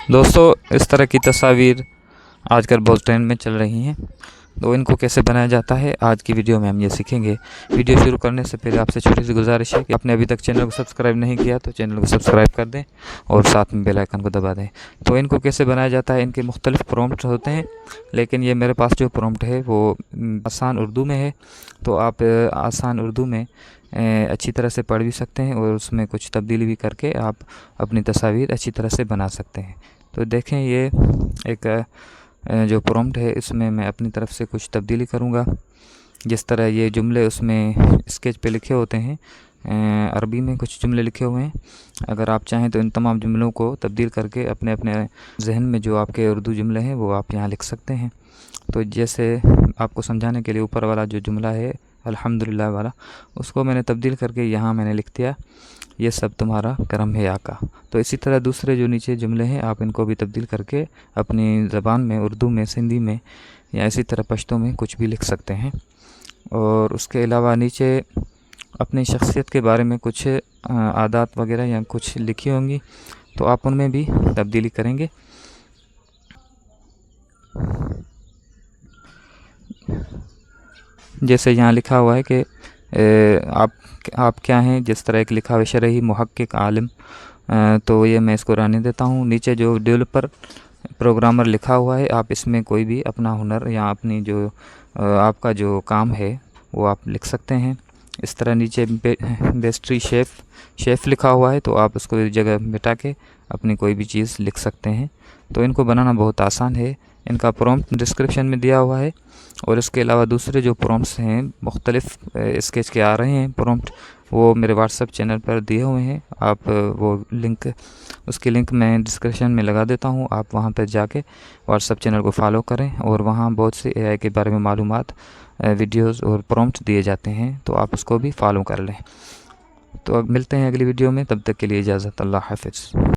दोस्तों इस तरह की तस्वीर आजकल बहुत ट्रेंड में चल रही हैं, तो इनको कैसे बनाया जाता है आज की वीडियो में हम ये सीखेंगे। वीडियो शुरू करने से पहले आपसे छोटी सी गुजारिश है कि आपने अभी तक चैनल को सब्सक्राइब नहीं किया तो चैनल को सब्सक्राइब कर दें और साथ में बेल आइकन को दबा दें। तो इनको कैसे बनाया जाता है, इनके मुख्तलिफ प्रॉम्प्ट होते हैं, लेकिन ये मेरे पास जो प्रॉम्प्ट है वो आसान उर्दू में है, तो आप आसान उर्दू में अच्छी तरह से पढ़ भी सकते हैं और उसमें कुछ तब्दीली भी करके आप अपनी तस्वीर अच्छी तरह से बना सकते हैं। तो देखें, ये एक जो प्रॉम्प्ट है इसमें मैं अपनी तरफ से कुछ तब्दीली करूँगा। जिस तरह ये जुमले उसमें स्केच पे लिखे होते हैं, अरबी में कुछ जुमले लिखे हुए हैं, अगर आप चाहें तो इन तमाम जुमलों को तब्दील करके अपने अपने जहन में जो आपके उर्दू जुमले हैं वो आप यहाँ लिख सकते हैं। तो जैसे आपको समझाने के लिए ऊपर वाला जो जुमला है अल्हम्दुलिल्लाह वाला, उसको मैंने तब्दील करके यहाँ मैंने लिख दिया, ये सब तुम्हारा करम है आका। तो इसी तरह दूसरे जो नीचे जुमले हैं आप इनको भी तब्दील करके अपनी ज़बान में, उर्दू में, सिंधी में या इसी तरह पश्तो में कुछ भी लिख सकते हैं। और उसके अलावा नीचे अपनी शख्सियत के बारे में कुछ आदत वगैरह या कुछ लिखी होंगी, तो आप उनमें भी तब्दीली करेंगे। जैसे यहाँ लिखा हुआ है कि आप क्या हैं, जिस तरह एक लिखा हुआ शरही मुहक्किक आलिम, तो ये मैं इसको रहने देता हूँ। नीचे जो डेवलपर प्रोग्रामर लिखा हुआ है, आप इसमें कोई भी अपना हुनर या अपनी जो आपका जो काम है वो आप लिख सकते हैं। इस तरह नीचे पेस्ट्री शेफ़ लिखा हुआ है, तो आप उसको एक जगह मिटा के अपनी कोई भी चीज़ लिख सकते हैं। तो इनको बनाना बहुत आसान है, इनका प्रॉम्प्ट डिस्क्रिप्शन में दिया हुआ है। और इसके अलावा दूसरे जो प्रॉम्प्ट्स हैं मुख्तलिफ स्केच के आ रहे हैं प्रॉम्प्ट, वो मेरे व्हाट्सएप चैनल पर दिए हुए हैं। आप वो उसकी लिंक मैं डिस्क्रिप्शन में लगा देता हूँ, आप वहाँ पर जाके व्हाट्सएप चैनल को फॉलो करें और वहाँ बहुत से एआई के बारे में मालूमात, वीडियोस और प्रॉम्प्ट दिए जाते हैं, तो आप उसको भी फॉलो कर लें। तो अब मिलते हैं अगली वीडियो में, तब तक के लिए इजाज़त, अल्लाह हाफ़िज़।